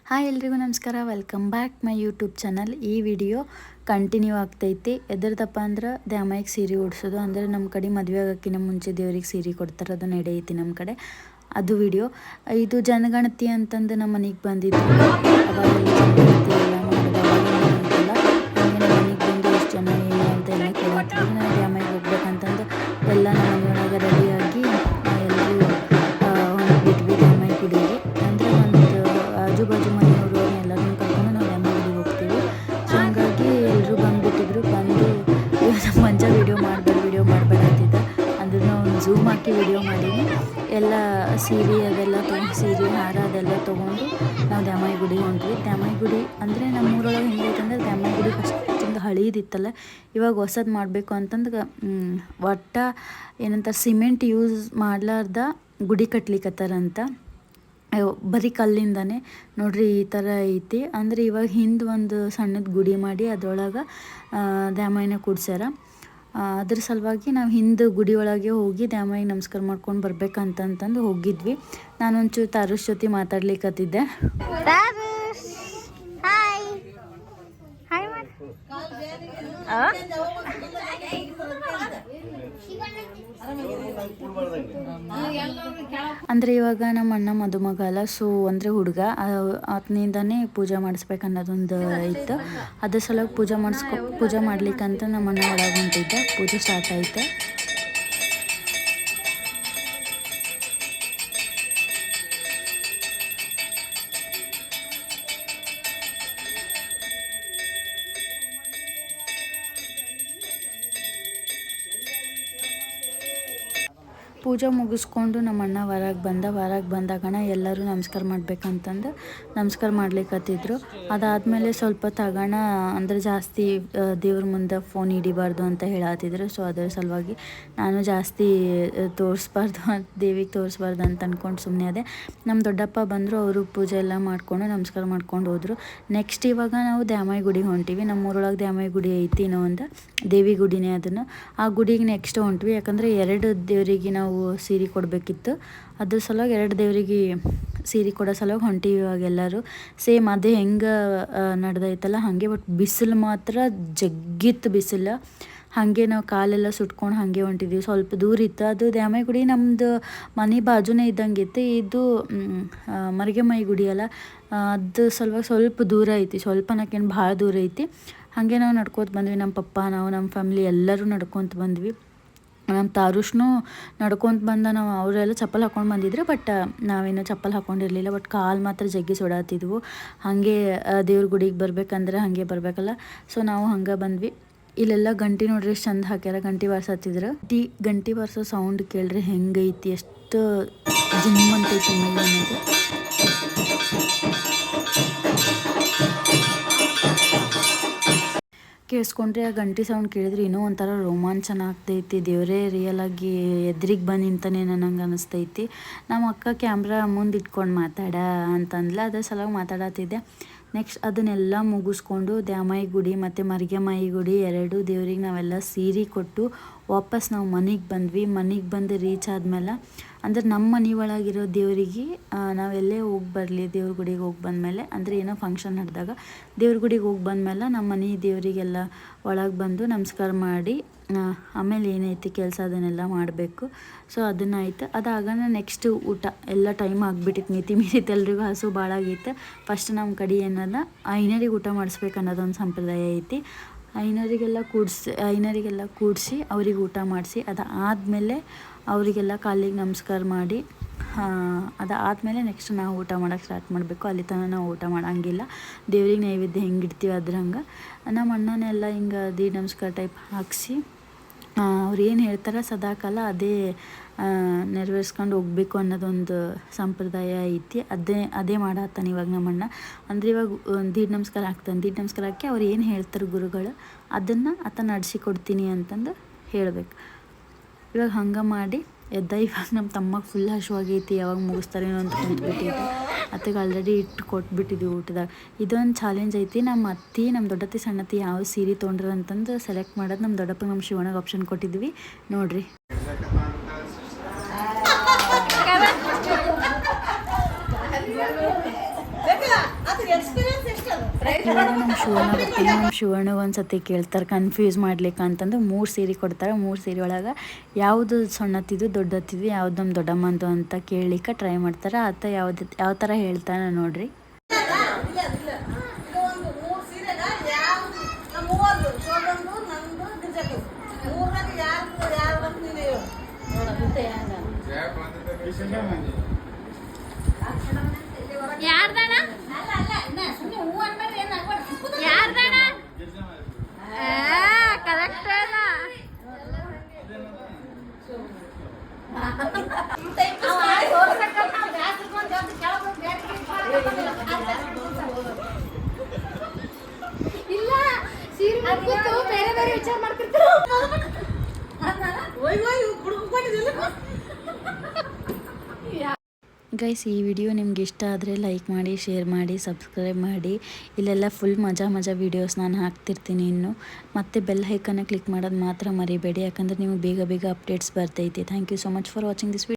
Hi ಎಲ್ರಿಗೂ ನಮಸ್ಕಾರ, welcome back my YouTube channel. ಈ ವಿಡಿಯೋ ಕಂಟಿನ್ಯೂ ಆಗ್ತೈತಿ. ಎದ್ರದಪ್ಪ ಅಂದ್ರೆ ದ್ಯಾಮಯ್ಯಗೆ ಸೀರೆ ಉಡ್ಸೋದು. ಅಂದರೆ ನಮ್ಮ ಕಡೆ ಮದುವೆ ಆಗೋಕ್ಕಿಂತ ಮುಂಚೆ ದೇವ್ರಿಗೆ ಸೀರೆ ಕೊಡ್ತಾರೆ, ಅದು ನಡೆಯೈತಿ ನಮ್ಮ ಕಡೆ. ಅದು ವಿಡಿಯೋ. ಇದು ಜನಗಣತಿ ಅಂತಂದು ನಮ್ಮ ಮನೆಗೆ ಬಂದಿದ್ದು. ಅವಾಗೆಲ್ಲ ಜನಗಣತಿ ಎಲ್ಲ ಮಾಡೋದು ಅವಾಗಿಂದ ಹಂಗೆ ನಮ್ಮ ಮನೆಗೆ ಬಂದು ಎಷ್ಟು ಜನ ಏನು ಅಂತ ಎಲ್ಲ ಕೇಳತ್ತಿದ್ರು. ನಾನು ದ್ಯಾಮಯ್ಯಗೆ ಹೋಗ್ಬೇಕಂತಂದು ಎಲ್ಲ ನಮ್ಮ ಮನೆಯೊಳಗೆ ರೆಡಿಯಾಗಿ ಎಲ್ಲರೂ ಹೊಂಟ್ಬಿಟ್ವಿ ದ್ಯಾಮಯ್ಯ ಗುಡಿಗೆ. ಅಂದರೆ ಒಂದು ಆಜು ಬಾಜು ಮನೆಯವರು ಎಲ್ಲರನ್ನೂ ಕರ್ಕೊಂಡು ನಾವು ದ್ಯಾಮಯ್ಯ ಗುಡಿಗೆ ಹೋಗ್ತೀವಿ. ಸೊ ಹಂಗಾಗಿ ಎಲ್ಲರೂ ಬಂದುಬಿಟ್ಟಿದ್ರು. ಬಂದು ನಮ್ಮ ಮಂಚ ವೀಡಿಯೋ ಮಾಡಬೇಡ ಅಂತಿದ್ದ. ಅಂದ್ರೆ ನಾವು ಝೂಮ್ ಹಾಕಿ ವೀಡಿಯೋ ಮಾಡೀನಿ. ಎಲ್ಲ ಸೀರೆ ಅದೆಲ್ಲ ಸೀರೆ ಹಾರ ಅದೆಲ್ಲ ತೊಗೊಂಡು ನಾವು ದ್ಯಾಮಯ್ಯ ಗುಡಿಗೆ ಹೊಂಟ್ವಿ. ದ್ಯಾಮಯ್ಯ ಗುಡಿ ಅಂದರೆ ನಮ್ಮೂರೊಳಗೆ ಹೆಂಗೈತೆ ಅಂದ್ರೆ ದ್ಯಾಮಯ್ಯ ಗುಡಿ ಫಸ್ಟಿಂದ ಹಳೀದಿತ್ತಲ್ಲ, ಇವಾಗ ಹೊಸದು ಮಾಡಬೇಕು ಅಂತಂದು ಒಟ್ಟ ಏನಂತಾರೆ ಸಿಮೆಂಟ್ ಯೂಸ್ ಮಾಡ್ಲಾರ್ದ ಗುಡಿ ಕಟ್ಲಿಕ್ಕತ್ತಾರಂತ. ಬರೀ ಕಲ್ಲಿಂದನೇ ನೋಡ್ರಿ ಈ ಥರ ಐತಿ. ಅಂದರೆ ಇವಾಗ ಹಿಂದೆ ಒಂದು ಸಣ್ಣದ ಗುಡಿ ಮಾಡಿ ಅದ್ರೊಳಗೆ ದ್ಯಾಮಯ್ಯನ ಕೂಡ್ಸ್ಯಾರ. ಅದ್ರ ಸಲುವಾಗಿ ನಾವು ಹಿಂದೆ ಗುಡಿ ಒಳಗೆ ಹೋಗಿ ದ್ಯಾಮಯ್ಯಗೆ ನಮಸ್ಕಾರ ಮಾಡ್ಕೊಂಡು ಬರ್ಬೇಕಂತಂದು ಹೋಗಿದ್ವಿ. ನಾನೊಂಚೂರು ತಾರುಷ್ ಜೊತೆ ಮಾತಾಡ್ಲಿಕ್ಕತ್ತಿದ್ದೆ. ಅಂದರೆ ಇವಾಗ ನಮ್ಮ ಅಣ್ಣ ಮದುಮಗ ಅಲ್ಲ, ಸೊ ಅಂದರೆ ಹುಡುಗ, ಆತನಿಂದನೇ ಪೂಜೆ ಮಾಡಿಸ್ಬೇಕನ್ನೋದೊಂದು ಇತ್ತು. ಅದ್ರ ಸಲುವಾಗಿ ಪೂಜೆ ಮಾಡ್ಲಿಕ್ಕಂತ ನಮ್ಮ ಅಣ್ಣ ಒಳಗೆ ಹೊಂಟಿದ್ದೆ. ಪೂಜೆ ಸ್ಟಾರ್ಟ್ ಆಯ್ತು. ಪೂಜೆ ಮುಗಿಸ್ಕೊಂಡು ನಮ್ಮ ಅಣ್ಣ ಹೊರಗೆ ಬಂದಾಗಣ ಎಲ್ಲರೂ ನಮಸ್ಕಾರ ಮಾಡ್ಬೇಕಂತಂದು ನಮಸ್ಕಾರ ಮಾಡ್ಲಿಕ್ಕತ್ತಿದ್ರು. ಅದಾದಮೇಲೆ ಸ್ವಲ್ಪ ತಗೋಣ ಅಂದರೆ ಜಾಸ್ತಿ ದೇವ್ರ ಮುಂದೆ ಫೋನ್ ಹಿಡಿಬಾರ್ದು ಅಂತ ಹೇಳತ್ತಿದ್ರು. ಸೊ ಅದರ ಸಲುವಾಗಿ ನಾನು ಜಾಸ್ತಿ ದೇವಿಗೆ ತೋರಿಸ್ಬಾರ್ದು ಅಂತ ಅಂದ್ಕೊಂಡು ಸುಮ್ಮನೆ ಅದೇ. ನಮ್ಮ ದೊಡ್ಡಪ್ಪ ಬಂದರು, ಅವರು ಪೂಜೆ ಎಲ್ಲ ಮಾಡಿಕೊಂಡು ನಮಸ್ಕಾರ ಮಾಡ್ಕೊಂಡು ಹೋದರು. ನೆಕ್ಸ್ಟ್ ಇವಾಗ ನಾವು ದ್ಯಾಮಯ್ಯ ಗುಡಿಗೆ ಹೊಂಟಿವಿ. ನಮ್ಮೂರೊಳಗೆ ದ್ಯಾಮಯ್ಯ ಗುಡಿ ಐತಿ, ಇನ್ನೂ ಒಂದು ದೇವಿ ಗುಡಿನೇ. ಅದನ್ನು ಆ ಗುಡಿಗೆ ನೆಕ್ಸ್ಟ್ ಹೊಂಟ್ವಿ. ಯಾಕಂದರೆ 2 ದೇವರಿಗೆ ನಾವು ಸೀರೆ ಕೊಡಬೇಕಿತ್ತು. ಅದ್ರ ಸಲುವಾಗಿ 2 ದೇವರಿಗೆ ಸೀರೆ ಕೊಡೋ ಸಲುವಾಗಿ ಹೊಂಟಿವಿ ಇವಾಗೆಲ್ಲರೂ. ಸೇಮ್ ಅದೇ ಹೆಂಗೆ ನಡೆದೈತಲ್ಲ ಹಾಗೆ. ಬಟ್ ಬಿಸಿಲು ಮಾತ್ರ ಜಗ್ಗಿತ್ತು ಬಿಸಿಲು. ಹಾಗೆ ನಾವು ಕಾಲೆಲ್ಲ ಸುಟ್ಕೊಂಡು ಹಾಗೆ ಹೊಂಟಿದ್ವಿ. ಸ್ವಲ್ಪ ದೂರ ಇತ್ತು ಅದು ದ್ಯಾಮಯ್ಯ ಗುಡಿ. ನಮ್ಮದು ಮನೆ ಬಾಜುನೇ ಇದ್ದಂಗೆ ಇತ್ತು. ಇದು ಮರ್ಗೆಮೈ ಗುಡಿ ಅಲ್ಲ, ಅದು ಸಲುವಾಗಿ ಸ್ವಲ್ಪ ದೂರ ಐತಿ. ಸ್ವಲ್ಪನಕ್ಕೇನು ಭಾಳ ದೂರ ಐತಿ. ಹಾಗೆ ನಾವು ನಡ್ಕೊತ ಬಂದ್ವಿ. ನಮ್ಮ ಪಪ್ಪ, ನಾವು, ನಮ್ಮ ಫ್ಯಾಮಿಲಿ ಎಲ್ಲರೂ ನಡ್ಕೊತ ಬಂದ್ವಿ. ನಮ್ಮ ತಾರುಷ್ನೂ ನಡ್ಕೊತ ಬಂದ. ನಾವು ಅವರೆಲ್ಲ ಚಪ್ಪಲ್ ಹಾಕ್ಕೊಂಡು ಬಂದಿದ್ರು, ಬಟ್ ನಾವೇನು ಚಪ್ಪಲ್ ಹಾಕ್ಕೊಂಡಿರಲಿಲ್ಲ. ಬಟ್ ಕಾಲು ಮಾತ್ರ ಜಗ್ಗಿ ಸುಡಾತಿದ್ವು. ಹಾಗೆ ದೇವ್ರ ಗುಡಿಗೆ ಬರ್ಬೇಕಂದ್ರೆ ಹಾಗೆ ಬರಬೇಕಲ್ಲ, ಸೊ ನಾವು ಹಂಗೆ ಬಂದ್ವಿ. ಇಲ್ಲೆಲ್ಲ ಗಂಟಿ ನೋಡ್ರಿ ಎಷ್ಟು ಚಂದ ಹಾಕ್ಯಾರ, ಗಂಟಿ ಬಾರ್ಸತ್ತಿದ್ರು. ಗಂಟಿ ಬಾರ್ಸೋ ಸೌಂಡ್ ಕೇಳ್ರಿ ಹೆಂಗೈತಿ, ಎಷ್ಟು ಜುಮ್ ಅಂತೈತಿ ಮೈ ಅನ್ನೋದು. ಕೇಳಿಸ್ಕೊಂಡ್ರೆ ಆ ಗಂಟಿ ಸೌಂಡ್ ಕೇಳಿದ್ರೆ ಇನ್ನೂ ಒಂಥರ ರೋಮಾಂಚನ ಆಗ್ತೈತಿ. ದೇವರೇ ರಿಯಲ್ ಆಗಿ ಎದ್ರಿಗೆ ಬಂದು ನಿಂತಾನೆ ನನಗೆ ಅನಿಸ್ತೈತಿ. ನಮ್ಮ ಅಕ್ಕ ಕ್ಯಾಮ್ರಾ ಮುಂದೆ ಇಟ್ಕೊಂಡು ಮಾತಾಡ ಅಂತಂದ್ಲ, ಅದ್ರ ಸಲುವಾಗಿ ಮಾತಾಡತ್ತಿದ್ದೆ. ನೆಕ್ಸ್ಟ್ ಅದನ್ನೆಲ್ಲ ಮುಗಿಸ್ಕೊಂಡು ದ್ಯಾಮಯ್ಯ ಗುಡಿ ಮತ್ತು ಮರ್ಗೆಮಾಯಿ ಗುಡಿ 2 ದೇವ್ರಿಗೆ ನಾವೆಲ್ಲ ಸೀರೆ ಕೊಟ್ಟು ವಾಪಸ್ ನಾವು ಮನೆಗೆ ಬಂದ್ವಿ. ಮನೆಗೆ ಬಂದು ರೀಚ್ ಆದಮೇಲೆ ಅಂದ್ರೆ ನಮ್ಮ ಮನೆ ಒಳಗಿರೋ ದೇವರಿಗೆ ನಾವೆಲ್ಲೇ ಹೋಗಿ ಬರಲಿ, ದೇವ್ರ ಗುಡಿಗೆ ಹೋಗಿ ಬಂದಮೇಲೆ ಅಂದರೆ ಏನೋ ಫಂಕ್ಷನ್ ನಡೆದಾಗ ದೇವ್ರ ಗುಡಿಗೆ ಹೋಗಿ ಬಂದಮೇಲೆ ನಮ್ಮ ಮನೆ ದೇವರಿಗೆಲ್ಲ ಒಳಗೆ ಬಂದು ನಮಸ್ಕಾರ ಮಾಡಿ ಆಮೇಲೆ ಏನೈತಿ ಕೆಲಸ ಅದನ್ನೆಲ್ಲ ಮಾಡಬೇಕು. ಸೊ ಅದನ್ನಾಯ್ತು. ಅದಾಗಣ ನೆಕ್ಸ್ಟ್ ಊಟ ಎಲ್ಲ ಟೈಮ್ ಆಗಿಬಿಟ್ಟಿತ್ತು. ಮಿತಿ ಎಲ್ರಿಗೂ ಹಸು ಭಾಳ ಆಗೈತೆ. ಫಸ್ಟ್ ನಮ್ಮ ಕಡೆ ಏನದ ಐನರಿಗೆ ಊಟ ಮಾಡಿಸ್ಬೇಕು ಅನ್ನೋದೊಂದು ಸಂಪ್ರದಾಯ ಐತಿ. ಐನರಿಗೆಲ್ಲ ಕೂಡಿಸಿ ಅವ್ರಿಗೆ ಊಟ ಮಾಡಿಸಿ ಅದಾದಮೇಲೆ ಅವರಿಗೆಲ್ಲ ಕಾಲಿಗೆ ನಮಸ್ಕಾರ ಮಾಡಿ ಅದಾದಮೇಲೆ ನೆಕ್ಸ್ಟ್ ನಾವು ಊಟ ಮಾಡೋಕ್ಕೆ ಸ್ಟಾರ್ಟ್ ಮಾಡಬೇಕು. ಅಲ್ಲಿ ತನಕ ನಾವು ಊಟ ಮಾಡೋಂಗಿಲ್ಲ. ದೇವ್ರಿಗೆ ನೈವೇದ್ಯ ಹೆಂಗೆ ಇಡ್ತೀವಿ ಅದ್ರ ಹಂಗೆ ನಮ್ಮ ಅಣ್ಣನೆಲ್ಲ ಹಿಂಗೆ ನಮಸ್ಕಾರ ಟೈಪ್ ಹಾಕಿಸಿ ಅವ್ರು ಏನು ಹೇಳ್ತಾರೆ ಸದಾಕಾಲ ಅದೇ ನೆರವೇರಿಸ್ಕೊಂಡು ಹೋಗ್ಬೇಕು ಅನ್ನೋದೊಂದು ಸಂಪ್ರದಾಯ ಐತಿ. ಅದೇ ಮಾಡತ್ತಾನೆ ಇವಾಗ ನಮ್ಮಣ್ಣ. ಅಂದರೆ ಇವಾಗ ನಮಸ್ಕಾರ ಹಾಕಿ ಅವ್ರು ಏನು ಹೇಳ್ತಾರೆ ಗುರುಗಳು ಅದನ್ನು ಆತ ನಡೆಸಿಕೊಡ್ತೀನಿ ಅಂತಂದು ಹೇಳಬೇಕು. ಇವಾಗ ಹಂಗೆ ಮಾಡಿ ಎದ್ದ. ಇವಾಗ ನಮ್ಮ ತಮ್ಮಗೆ ಫುಲ್ ಹಸುವಾಗೈತಿ, ಯಾವಾಗ ಮುಗಿಸ್ತಾರೇನೋ ಅಂತ ಕುಂತ್ಬಿಟ್ಟಿದ್ದೆ. ಅತ್ತೆಗೆ ಆಲ್ರೆಡಿ ಇಟ್ಟು ಕೊಟ್ಬಿಟ್ಟಿದ್ವಿ ಊಟದಾಗ. ಇದೊಂದು ಚಾಲೆಂಜ್ ಐತಿ. ನಮ್ಮ ಅತ್ತಿ, ನಮ್ಮ ದೊಡ್ಡತ್ತಿ ಸಣ್ಣತ್ತಿ ಯಾವ ಸೀರೆ ತೊಗೊಂಡ್ರ ಅಂತಂದು ಸೆಲೆಕ್ಟ್ ಮಾಡೋದು ನಮ್ಮ ದೊಡ್ಡಪ್ಪ ನಮ್ಮ ಶಿವಣ್ಣಗೆ ಆಪ್ಷನ್ ಕೊಟ್ಟಿದ್ವಿ. ನೋಡಿರಿ ಇವಾಗ ನಮ್ಮ ಶಿವಣ್ಣ ಬರ್ತೀನಿ, ನಮ್ಮ ಶಿವಣ್ಣ ಒಂದ್ಸತಿ ಕೇಳ್ತಾರೆ ಕನ್ಫ್ಯೂಸ್ ಮಾಡ್ಲಿಕ್ಕೆ ಅಂತಂದು 3 ಸೀರೆ ಕೊಡ್ತಾರೆ. 3 ಸೀರೆ ಒಳಗೆ ಯಾವುದು ಸಣ್ಣತ್ತಿದ್ದು ದೊಡ್ಡತ್ತಿದ್ದು ಯಾವ್ದು ನಮ್ಮ ದೊಡ್ಡಮ್ಮಂದು ಅಂತ ಕೇಳಲಿಕ್ಕೆ ಟ್ರೈ ಮಾಡ್ತಾರೆ. ಆತ ಯಾವ ಥರ ಹೇಳ್ತಾನೆ ನೋಡ್ರಿ. ಯಾರ್ದಣ ಯಾರ್ದಣ ಕರೆಕ್ಟ್ ಇಲ್ಲ ಸೀರೆ ಬೇರೆ ಬೇರೆ ವಿಚಾರ ಮಾಡ್ತಿರ್ತಾರೆ. ಗೈಸ್, ಈ ವಿಡಿಯೋ ನಿಮ್ಗೆ ಇಷ್ಟ ಆದರೆ ಲೈಕ್ ಮಾಡಿ, ಶೇರ್ ಮಾಡಿ, ಸಬ್ಸ್ಕ್ರೈಬ್ ಮಾಡಿ. ಇಲ್ಲೆಲ್ಲ ಫುಲ್ ಮಜಾ ವೀಡಿಯೋಸ್ ನಾನು ಹಾಕ್ತಿರ್ತೀನಿ. ಇನ್ನು ಮತ್ತೆ ಬೆಲ್ ಐಕನ್ನ ಕ್ಲಿಕ್ ಮಾಡೋದು ಮಾತ್ರ ಮರಿಬೇಡಿ, ಯಾಕಂದರೆ ನಿಮಗೆ ಬೇಗ ಅಪ್ಡೇಟ್ಸ್ ಬರ್ತೈತಿ. Thank you so much for watching this video.